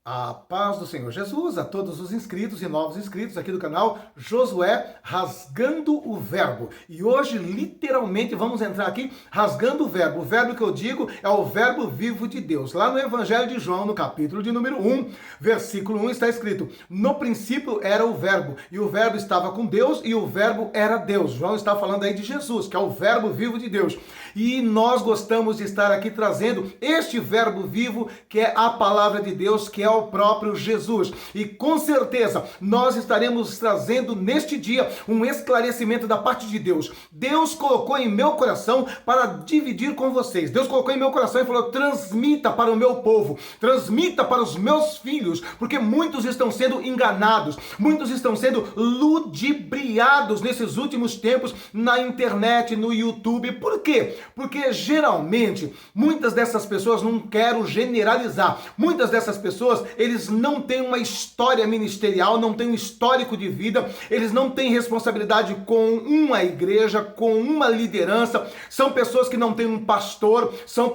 A paz do Senhor Jesus a todos os inscritos e novos inscritos aqui do canal Josué Rasgando o Verbo. E hoje, literalmente, vamos entrar aqui rasgando o verbo. O verbo que eu digo é o verbo vivo de Deus. Lá no Evangelho de João, no capítulo de número 1, versículo 1, está escrito: no princípio era o verbo, e o verbo estava com Deus, e o verbo era Deus. João está falando aí de Jesus, que é o verbo vivo de Deus. E nós gostamos de estar aqui trazendo este verbo vivo, que é a palavra de Deus, que é o próprio Jesus. E com certeza nós estaremos trazendo neste dia um esclarecimento da parte de Deus. Deus colocou em meu coração para dividir com vocês. Deus colocou em meu coração e falou: transmita para o meu povo, transmita para os meus filhos, porque muitos estão sendo enganados, muitos estão sendo ludibriados nesses últimos tempos na internet, no YouTube. Por quê? Porque geralmente muitas dessas pessoas, não quero generalizar, muitas dessas pessoas, eles não têm uma história ministerial, não têm um histórico de vida, eles não têm responsabilidade com uma igreja, com uma liderança, são pessoas que não têm um pastor, são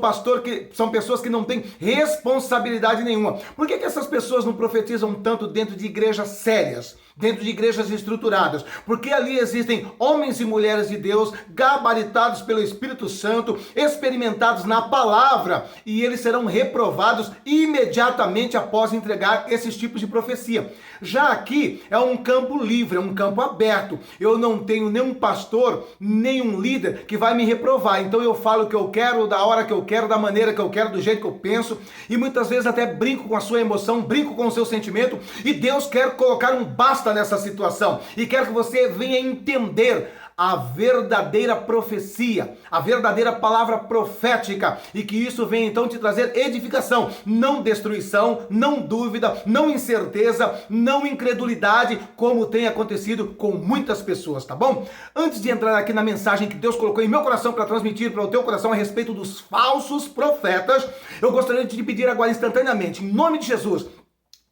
pessoas que não têm responsabilidade nenhuma. Por que essas pessoas não profetizam tanto dentro de igrejas sérias, dentro de igrejas estruturadas? Porque ali existem homens e mulheres de Deus, gabaritados pelo Espírito Santo, experimentados na palavra, e eles serão reprovados imediatamente após entregar esses tipos de profecia. Já aqui é um campo livre, é um campo aberto. Eu não tenho nenhum pastor, nenhum líder que vai me reprovar. Então eu falo o que eu quero, da hora que eu quero, da maneira que eu quero, do jeito que eu penso, e muitas vezes até brinco com a sua emoção, brinco com o seu sentimento, e Deus quer colocar um basta nessa situação, e quer que você venha entender a verdadeira profecia, a verdadeira palavra profética, e que isso venha então te trazer edificação, não destruição, não dúvida, não incerteza, não incredulidade, como tem acontecido com muitas pessoas, tá bom? Antes de entrar aqui na mensagem que Deus colocou em meu coração para transmitir para o teu coração a respeito dos falsos profetas, eu gostaria de te pedir agora instantaneamente, em nome de Jesus,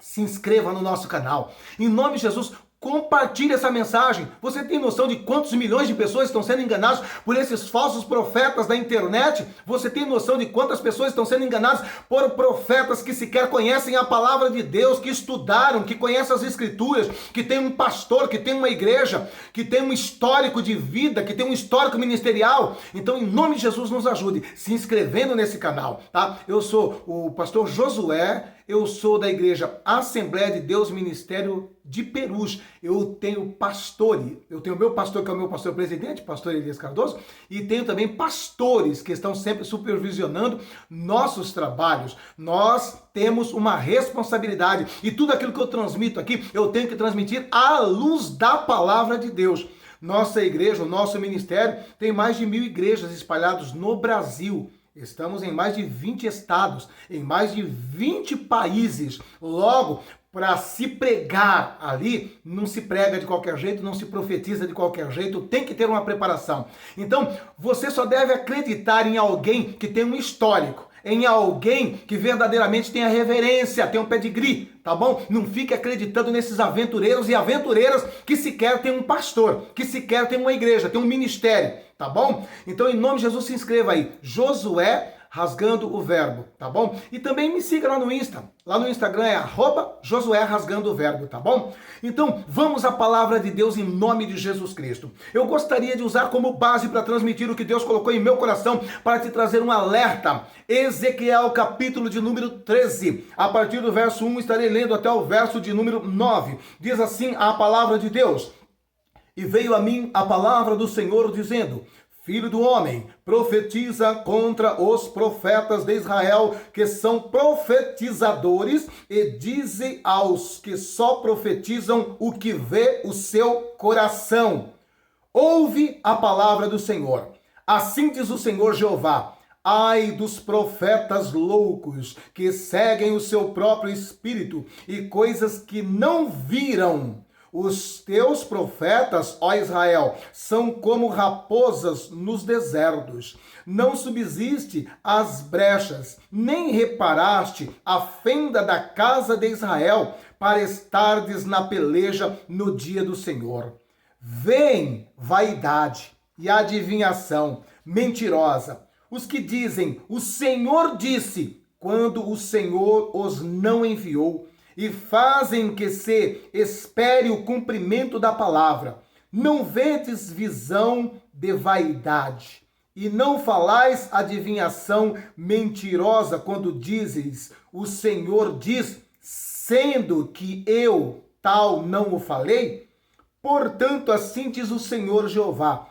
se inscreva no nosso canal. Em nome de Jesus, compartilhe essa mensagem. Você tem noção de quantos milhões de pessoas estão sendo enganadas por esses falsos profetas da internet? Você tem noção de quantas pessoas estão sendo enganadas por profetas que sequer conhecem a palavra de Deus, que estudaram, que conhecem as escrituras, que tem um pastor, que tem uma igreja, que tem um histórico de vida, que tem um histórico ministerial? Então, em nome de Jesus, nos ajude se inscrevendo nesse canal, tá? Eu sou o pastor Josué, eu sou da igreja Assembleia de Deus Ministério de Perus. Eu tenho pastores, eu tenho o meu pastor, que é o meu pastor presidente, pastor Elias Cardoso, e tenho também pastores que estão sempre supervisionando nossos trabalhos. Nós temos uma responsabilidade, e tudo aquilo que eu transmito aqui, eu tenho que transmitir à luz da palavra de Deus. Nossa igreja, o nosso ministério, tem mais de 1.000 igrejas espalhadas no Brasil. Estamos em mais de 20 estados, em mais de 20 países. Logo, para se pregar ali, não se prega de qualquer jeito, não se profetiza de qualquer jeito, tem que ter uma preparação. Então, você só deve acreditar em alguém que tem um histórico, em alguém que verdadeiramente tenha reverência, tenha um pedigree, tá bom? Não fique acreditando nesses aventureiros e aventureiras que sequer tem um pastor, que sequer tem uma igreja, tem um ministério, tá bom? Então, em nome de Jesus, se inscreva aí, Josué Rasgando o Verbo, tá bom? E também me siga lá no Insta. Lá no Instagram é @Josué Rasgando o Verbo, tá bom? Então, vamos à palavra de Deus em nome de Jesus Cristo. Eu gostaria de usar como base para transmitir o que Deus colocou em meu coração para te trazer um alerta. Ezequiel, capítulo de número 13. A partir do verso 1, estarei lendo até o verso de número 9. Diz assim a palavra de Deus: E veio a mim a palavra do Senhor dizendo: Filho do homem, profetiza contra os profetas de Israel, que são profetizadores, e dize aos que só profetizam o que vê o seu coração. Ouve a palavra do Senhor. Assim diz o Senhor Jeová: Ai dos profetas loucos, que seguem o seu próprio espírito e coisas que não viram. Os teus profetas, ó Israel, são como raposas nos desertos. Não subsiste as brechas, nem reparaste a fenda da casa de Israel, para estardes na peleja no dia do Senhor. Vem vaidade e adivinhação mentirosa. Os que dizem, o Senhor disse, quando o Senhor os não enviou, e fazem que se espere o cumprimento da palavra. Não vedes visão de vaidade, e não falais adivinhação mentirosa quando dizes, o Senhor diz, sendo que eu tal não o falei? Portanto, assim diz o Senhor Jeová,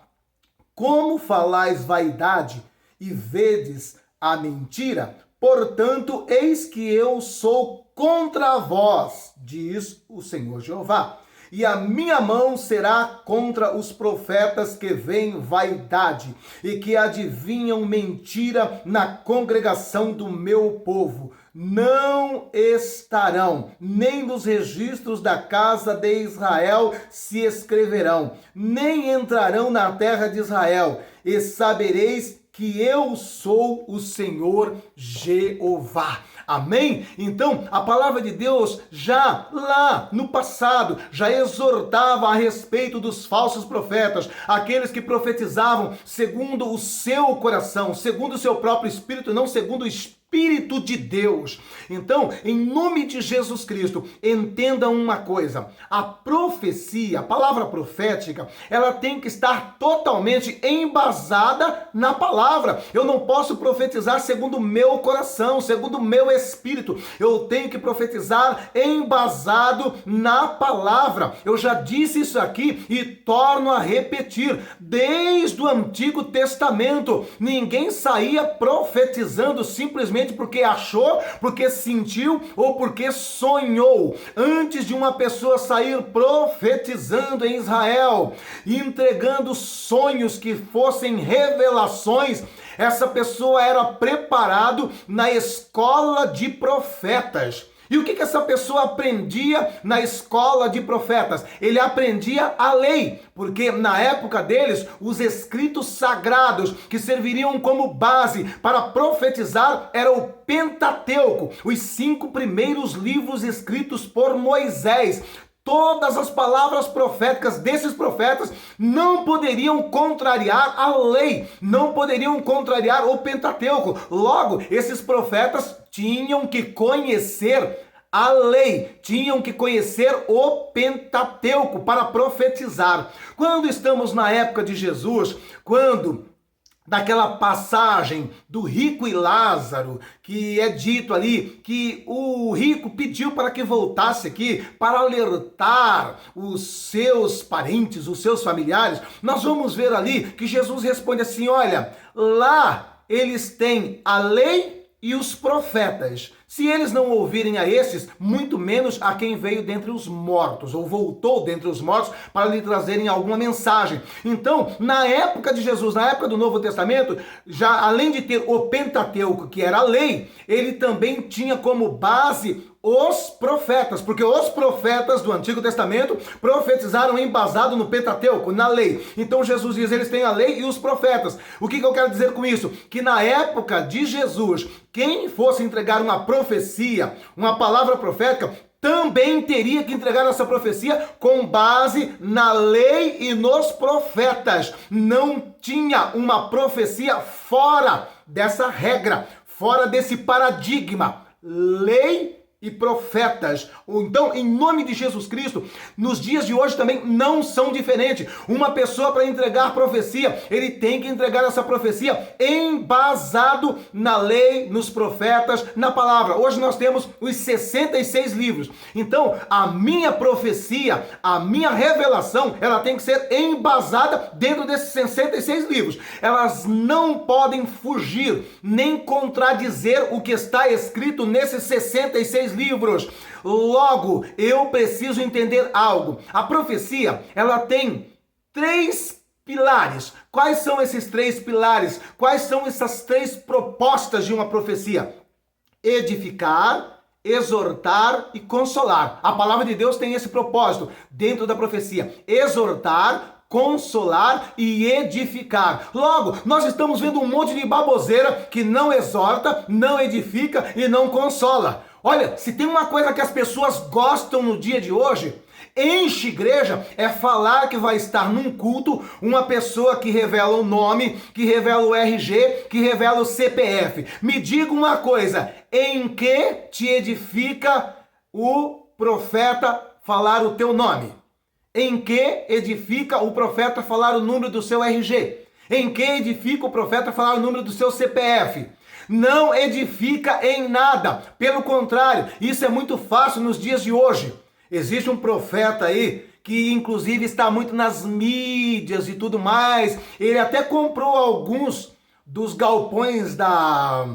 como falais vaidade e vedes a mentira? Portanto, eis que eu sou contra vós, diz o Senhor Jeová. E a minha mão será contra os profetas que veem vaidade e que adivinham mentira na congregação do meu povo. Não estarão, nem nos registros da casa de Israel se escreverão, nem entrarão na terra de Israel, e sabereis que eu sou o Senhor Jeová. Amém? Então, a palavra de Deus já lá no passado, já exortava a respeito dos falsos profetas, aqueles que profetizavam segundo o seu coração, segundo o seu próprio espírito, não segundo o Espírito de Deus. Então, em nome de Jesus Cristo, entenda uma coisa, a profecia, a palavra profética, ela tem que estar totalmente embasada na palavra. Eu não posso profetizar segundo o meu coração, segundo o meu espírito. Eu tenho que profetizar embasado na palavra. Eu já disse isso aqui e torno a repetir. Desde o Antigo Testamento, ninguém saía profetizando simplesmente porque achou, porque sentiu ou porque sonhou. Antes de uma pessoa sair profetizando em Israel, entregando sonhos que fossem revelações, essa pessoa era preparado na escola de profetas. E o que essa pessoa aprendia na escola de profetas? Ele aprendia a lei, porque na época deles, os escritos sagrados que serviriam como base para profetizar era o Pentateuco, os 5 primeiros livros escritos por Moisés. Todas as palavras proféticas desses profetas não poderiam contrariar a lei, não poderiam contrariar o Pentateuco. Logo, esses profetas tinham que conhecer a lei, tinham que conhecer o Pentateuco para profetizar. Quando estamos na época de Jesus, daquela passagem do rico e Lázaro, que é dito ali que o rico pediu para que voltasse aqui para alertar os seus parentes, os seus familiares, nós vamos ver ali que Jesus responde assim, olha, lá eles têm a lei e os profetas. Se eles não ouvirem a esses, muito menos a quem veio dentre os mortos, ou voltou dentre os mortos, para lhe trazerem alguma mensagem. Então, na época de Jesus, na época do Novo Testamento, já além de ter o Pentateuco, que era a lei, ele também tinha como base os profetas, porque os profetas do Antigo Testamento profetizaram embasado no Pentateuco, na lei. Então Jesus diz, eles têm a lei e os profetas. O que eu quero dizer com isso? Que na época de Jesus, quem fosse entregar uma profecia, uma palavra profética, também teria que entregar essa profecia com base na lei e nos profetas. Não tinha uma profecia fora dessa regra, fora desse paradigma. Lei e profetas. Então, em nome de Jesus Cristo, nos dias de hoje também não são diferentes. Uma pessoa para entregar profecia, ele tem que entregar essa profecia embasado na lei, nos profetas, na palavra. Hoje nós temos os 66 livros. Então, a minha profecia, a minha revelação, ela tem que ser embasada dentro desses 66 livros. Elas não podem fugir, nem contradizer o que está escrito nesses 66 livros. Logo, eu preciso entender algo. A profecia, ela tem 3 pilares. Quais são esses 3 pilares? Quais são essas 3 propostas de uma profecia? Edificar, exortar e consolar. A palavra de Deus tem esse propósito dentro da profecia. Exortar, consolar e edificar. Logo, nós estamos vendo um monte de baboseira que não exorta, não edifica e não consola. Olha, se tem uma coisa que as pessoas gostam no dia de hoje, Enche igreja é falar que vai estar num culto uma pessoa que revela o nome, que revela o RG, que revela o CPF. Me diga uma coisa, em que te edifica o profeta falar o teu nome? Em que edifica o profeta falar o número do seu RG? Em que edifica o profeta falar o número do seu CPF? Não edifica em nada. Pelo contrário, isso é muito fácil nos dias de hoje. Existe um profeta aí que inclusive está muito nas mídias e tudo mais. Ele até comprou alguns dos galpões da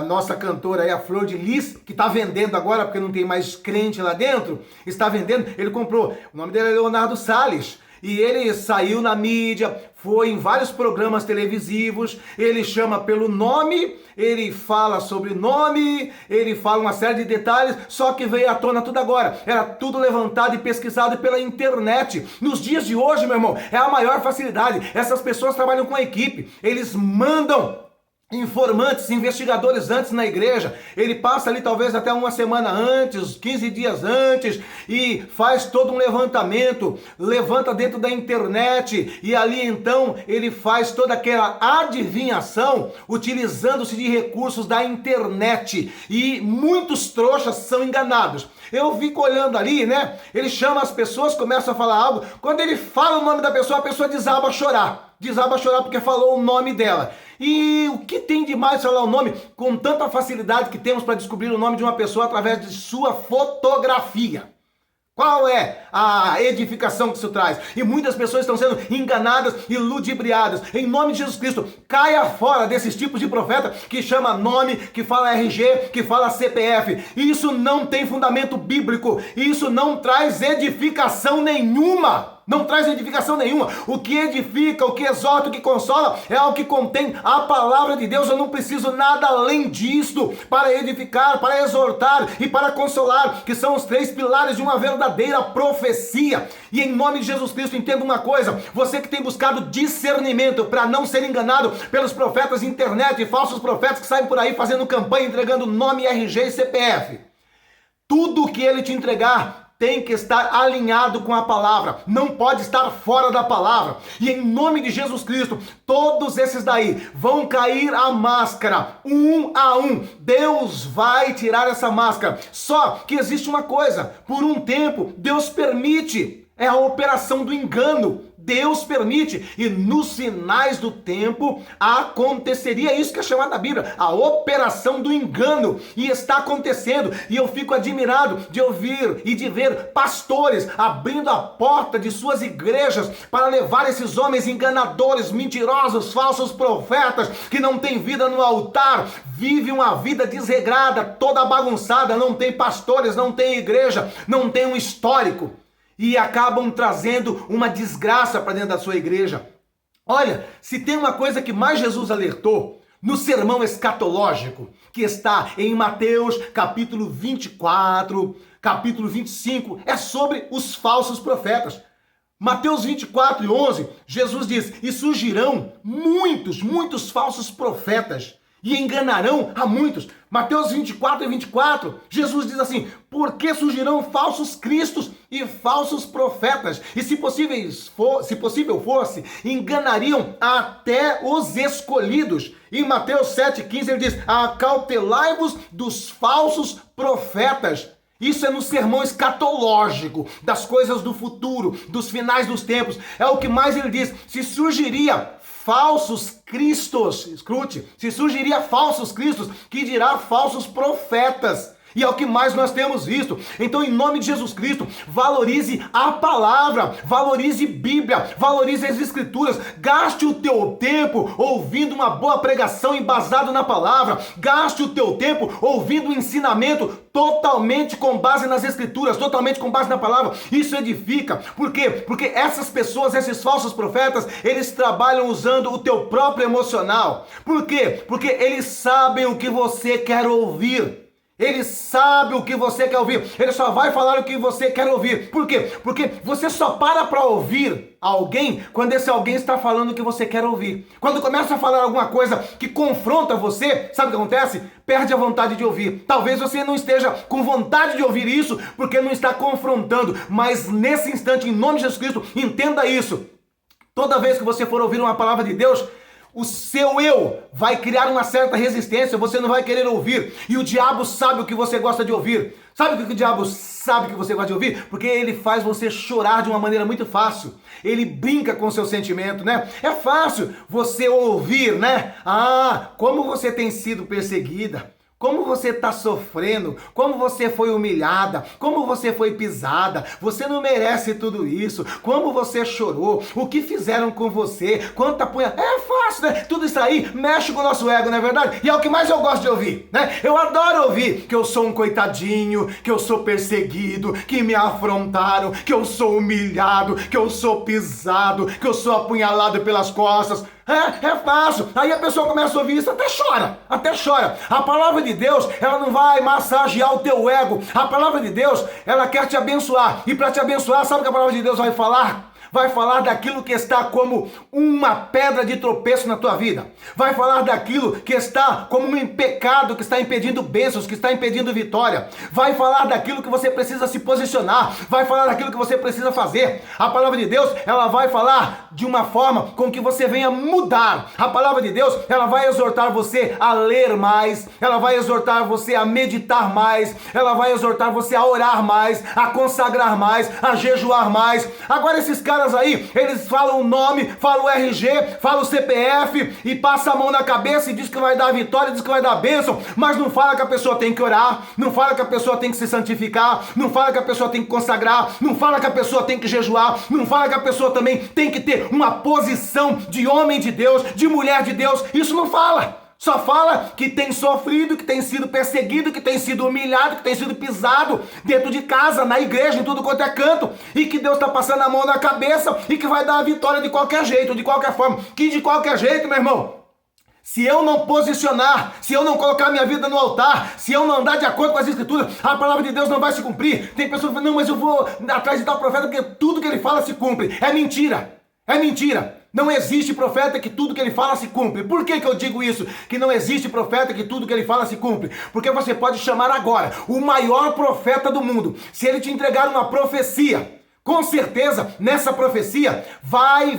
nossa cantora aí, a Flor de Lis, que está vendendo agora, porque não tem mais crente lá dentro, está vendendo, ele comprou, o nome dele é Leonardo Salles, e ele saiu na mídia, foi em vários programas televisivos, ele chama pelo nome, ele fala sobre nome, ele fala uma série de detalhes, só que veio à tona tudo agora, era tudo levantado e pesquisado pela internet. Nos dias de hoje, meu irmão, é a maior facilidade, essas pessoas trabalham com equipe, eles mandam informantes, investigadores antes na igreja, ele passa ali talvez até uma semana antes, 15 dias antes, e faz todo um levantamento, levanta dentro da internet, e ali então ele faz toda aquela adivinhação, utilizando-se de recursos da internet, e muitos trouxas são enganados. Eu fico olhando ali, né, ele chama as pessoas, começa a falar algo, quando ele fala o nome da pessoa, a pessoa desaba a chorar porque falou o nome dela. E o que tem de mais falar o nome com tanta facilidade que temos para descobrir o nome de uma pessoa através de sua fotografia? Qual é a edificação que isso traz? E muitas pessoas estão sendo enganadas e ludibriadas. Em nome de Jesus Cristo, caia fora desses tipos de profeta que chama nome, que fala RG, que fala CPF. Isso não tem fundamento bíblico. Isso não traz edificação nenhuma. Não traz edificação nenhuma. O que edifica, o que exorta, o que consola é o que contém a palavra de Deus. Eu não preciso nada além disto para edificar, para exortar e para consolar, que são os três pilares de uma verdadeira profecia. E em nome de Jesus Cristo, entenda uma coisa, você que tem buscado discernimento para não ser enganado pelos profetas de internet e falsos profetas que saem por aí fazendo campanha, entregando nome, RG e CPF. Tudo que ele te entregar tem que estar alinhado com a palavra, não pode estar fora da palavra. E em nome de Jesus Cristo, todos esses daí vão cair a máscara, um a um. Deus vai tirar essa máscara. Só que existe uma coisa, por um tempo, Deus permite, é a operação do engano. Deus permite, e nos finais do tempo aconteceria isso que é chamado na Bíblia, a operação do engano, e está acontecendo, e eu fico admirado de ouvir e de ver pastores abrindo a porta de suas igrejas para levar esses homens enganadores, mentirosos, falsos profetas, que não têm vida no altar, vivem uma vida desregrada, toda bagunçada, não tem pastores, não tem igreja, não tem um histórico, e acabam trazendo uma desgraça para dentro da sua igreja. Olha, se tem uma coisa que mais Jesus alertou no sermão escatológico, que está em Mateus capítulo 24, capítulo 25, é sobre os falsos profetas. Mateus 24 e 11, Jesus diz, e surgirão muitos falsos profetas, e enganarão a muitos. Mateus 24 e 24, Jesus diz assim, porque surgirão falsos cristos e falsos profetas, e se possível fosse, enganariam até os escolhidos. Em Mateus 7,15 ele diz, acautelai-vos dos falsos profetas. Isso é no sermão escatológico, das coisas do futuro, dos finais dos tempos. É o que mais ele diz, se surgiria falsos cristos, escute, se surgiria falsos cristos, que dirá falsos profetas. E é o que mais nós temos visto. Então, em nome de Jesus Cristo, valorize a palavra, valorize Bíblia, valorize as Escrituras, gaste o teu tempo ouvindo uma boa pregação embasado na palavra, gaste o teu tempo ouvindo um ensinamento totalmente com base nas Escrituras, totalmente com base na palavra. Isso edifica. Por quê? Porque essas pessoas, esses falsos profetas, eles trabalham usando o teu próprio emocional. Por quê? Porque eles sabem o que você quer ouvir. Ele sabe o que você quer ouvir. Ele só vai falar o que você quer ouvir. Por quê? Porque você só para ouvir alguém quando esse alguém está falando o que você quer ouvir. Quando começa a falar alguma coisa que confronta você, sabe o que acontece? Perde a vontade de ouvir. Talvez você não esteja com vontade de ouvir isso porque não está confrontando. Mas nesse instante, em nome de Jesus Cristo, entenda isso. Toda vez que você for ouvir uma palavra de Deus, o seu eu vai criar uma certa resistência, você não vai querer ouvir. E o diabo sabe o que você gosta de ouvir. Sabe o que o diabo sabe que você gosta de ouvir? Porque ele faz você chorar de uma maneira muito fácil. Ele brinca com o seu sentimento, né? É fácil você ouvir, né? Ah, como você tem sido perseguida. Como você está sofrendo, como você foi humilhada, como você foi pisada, você não merece tudo isso, como você chorou, o que fizeram com você, quanta punha... É fácil, né? Tudo isso aí mexe com o nosso ego, não é verdade? E é o que mais eu gosto de ouvir, né? Eu adoro ouvir que eu sou um coitadinho, que eu sou perseguido, que me afrontaram, que eu sou humilhado, que eu sou pisado, que eu sou apunhalado pelas costas. É fácil. Aí a pessoa começa a ouvir isso, até chora. A palavra de Deus, ela não vai massagear o teu ego. A palavra de Deus, ela quer te abençoar. E para te abençoar, sabe o que a palavra de Deus vai falar? Vai falar daquilo que está como uma pedra de tropeço na tua vida. Vai falar daquilo que está como um pecado, que está impedindo bênçãos, que está impedindo vitória. Vai falar daquilo que você precisa se posicionar. Vai falar daquilo que você precisa fazer. A palavra de Deus, ela vai falar de uma forma com que você venha mudar. A palavra de Deus, ela vai exortar você a ler mais. Ela vai exortar você a meditar mais. Ela vai exortar você a orar mais, a consagrar mais, a jejuar mais. Agora esses caras aí, eles falam o nome, falam o RG, falam o CPF e passa a mão na cabeça e diz que vai dar vitória, diz que vai dar bênção, mas não fala que a pessoa tem que orar, não fala que a pessoa tem que se santificar, não fala que a pessoa tem que consagrar, não fala que a pessoa tem que jejuar, não fala que a pessoa também tem que ter uma posição de homem de Deus, de mulher de Deus. Isso não fala. Só fala que tem sofrido, que tem sido perseguido, que tem sido humilhado, que tem sido pisado dentro de casa, na igreja, em tudo quanto é canto, e que Deus está passando a mão na cabeça e que vai dar a vitória de qualquer jeito, de qualquer forma. Que de qualquer jeito, meu irmão, se eu não posicionar, se eu não colocar minha vida no altar, se eu não andar de acordo com as escrituras, a palavra de Deus não vai se cumprir. Tem pessoas que falam, não, mas eu vou atrás de tal profeta porque tudo que ele fala se cumpre. É mentira, é mentira. Não existe profeta que tudo que ele fala se cumpre. Por que eu digo isso? Que não existe profeta que tudo que ele fala se cumpre. Porque você pode chamar agora o maior profeta do mundo. Se ele te entregar uma profecia, com certeza nessa profecia vai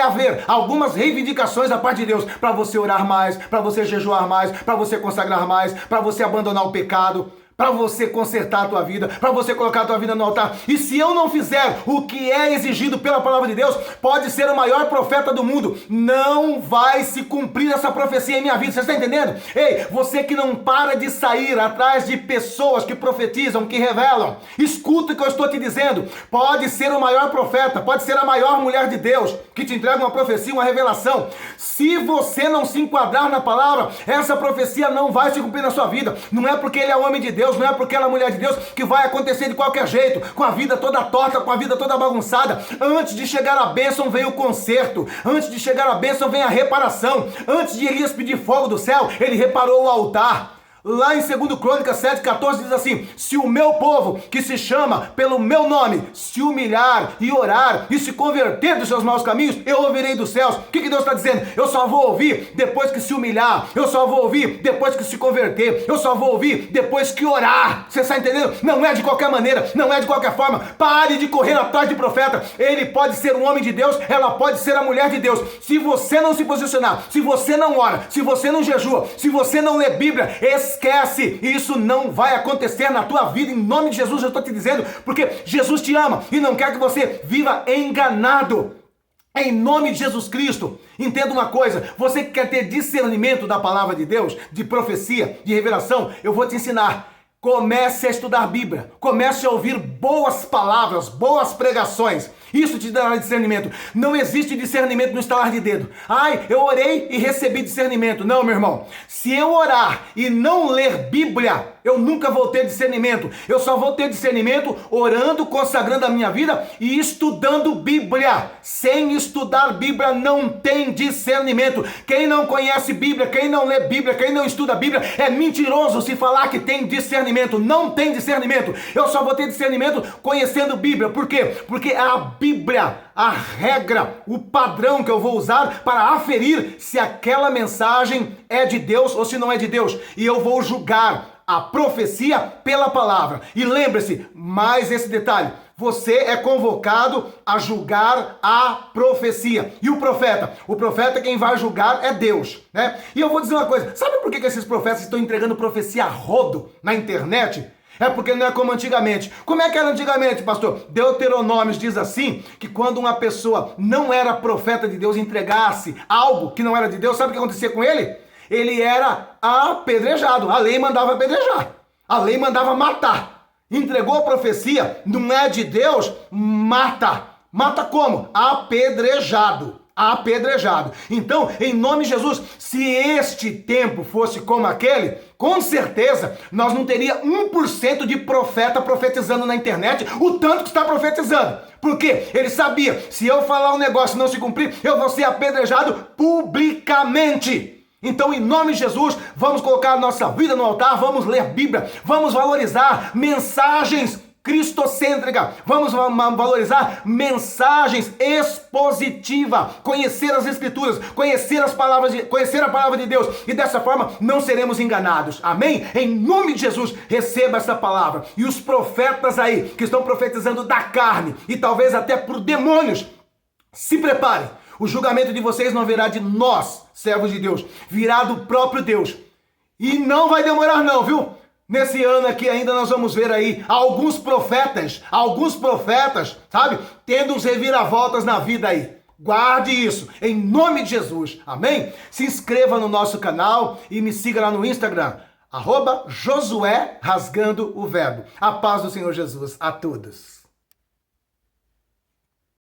haver algumas reivindicações da parte de Deus para você orar mais, para você jejuar mais, para você consagrar mais, para você abandonar o pecado, para você consertar a tua vida, para você colocar a tua vida no altar. E se eu não fizer o que é exigido pela palavra de Deus, pode ser o maior profeta do mundo, não vai se cumprir essa profecia em minha vida. Você está entendendo? Ei, você que não para de sair atrás de pessoas que profetizam, que revelam, escuta o que eu estou te dizendo. Pode ser o maior profeta, pode ser a maior mulher de Deus, que te entrega uma profecia, uma revelação. Se você não se enquadrar na palavra, essa profecia não vai se cumprir na sua vida. Não é porque ele é homem de Deus, não é porque ela é mulher de Deus que vai acontecer de qualquer jeito, com a vida toda torta, com a vida toda bagunçada. Antes de chegar a bênção vem o conserto, antes de chegar a bênção vem a reparação. Antes de Elias pedir fogo do céu, ele reparou o altar. Lá em 2 Crônicas 7,14 diz assim: se o meu povo, que se chama pelo meu nome, se humilhar e orar e se converter dos seus maus caminhos, eu ouvirei dos céus. O que Deus está dizendo? Eu só vou ouvir depois que se humilhar, eu só vou ouvir depois que se converter, eu só vou ouvir depois que orar. Você está entendendo? Não é de qualquer maneira, não é de qualquer forma. Pare de correr atrás de profeta. Ele pode ser um homem de Deus, ela pode ser a mulher de Deus. Se você não se posicionar, se você não ora, se você não jejua, se você não lê Bíblia, esquece, isso não vai acontecer na tua vida, em nome de Jesus. Eu estou te dizendo, porque Jesus te ama e não quer que você viva enganado. Em nome de Jesus Cristo, entenda uma coisa, você que quer ter discernimento da palavra de Deus, de profecia, de revelação, eu vou te ensinar. Comece a estudar a Bíblia, comece a ouvir boas palavras, boas pregações. Isso te dará discernimento. Não existe discernimento no estalar de dedo. Ai, eu orei e recebi discernimento. Não, meu irmão. Se eu orar e não ler Bíblia, eu nunca vou ter discernimento. Eu só vou ter discernimento orando, consagrando a minha vida e estudando Bíblia. Sem estudar Bíblia não tem discernimento. Quem não conhece Bíblia, quem não lê Bíblia, quem não estuda Bíblia, é mentiroso se falar que tem discernimento. Não tem discernimento. Eu só vou ter discernimento conhecendo Bíblia. Por quê? Porque a Bíblia, a regra, o padrão que eu vou usar para aferir se aquela mensagem é de Deus ou se não é de Deus. E eu vou julgar a profecia pela palavra. E lembre-se, mais esse detalhe, você é convocado a julgar a profecia. E o profeta quem vai julgar é Deus, né? E eu vou dizer uma coisa, sabe por que esses profetas estão entregando profecia a rodo na internet? É porque não é como antigamente. Como é que era antigamente, pastor? Deuteronômio diz assim, que quando uma pessoa não era profeta de Deus, entregasse algo que não era de Deus, sabe o que acontecia com ele? Ele era apedrejado. A lei mandava apedrejar. A lei mandava matar. Entregou a profecia, não é de Deus, mata. Mata como? Apedrejado. Apedrejado. Então, em nome de Jesus, se este tempo fosse como aquele, com certeza nós não teria 1% de profeta profetizando na internet o tanto que está profetizando. Por quê? Ele sabia, se eu falar um negócio e não se cumprir, eu vou ser apedrejado publicamente. Então, em nome de Jesus, vamos colocar a nossa vida no altar, vamos ler Bíblia, vamos valorizar mensagens cristocêntricas, vamos valorizar mensagens expositivas, conhecer as Escrituras, conhecer a palavra de Deus, e dessa forma não seremos enganados. Amém? Em nome de Jesus, receba essa palavra. E os profetas aí, que estão profetizando da carne, e talvez até por demônios, se preparem. O julgamento de vocês não virá de nós, servos de Deus, virá do próprio Deus. E não vai demorar não, viu? Nesse ano aqui ainda nós vamos ver aí alguns profetas, sabe? Tendo uns reviravoltas na vida aí. Guarde isso, em nome de Jesus. Amém? Se inscreva no nosso canal e me siga lá no Instagram, @Josué Rasgando o Verbo. A paz do Senhor Jesus a todos.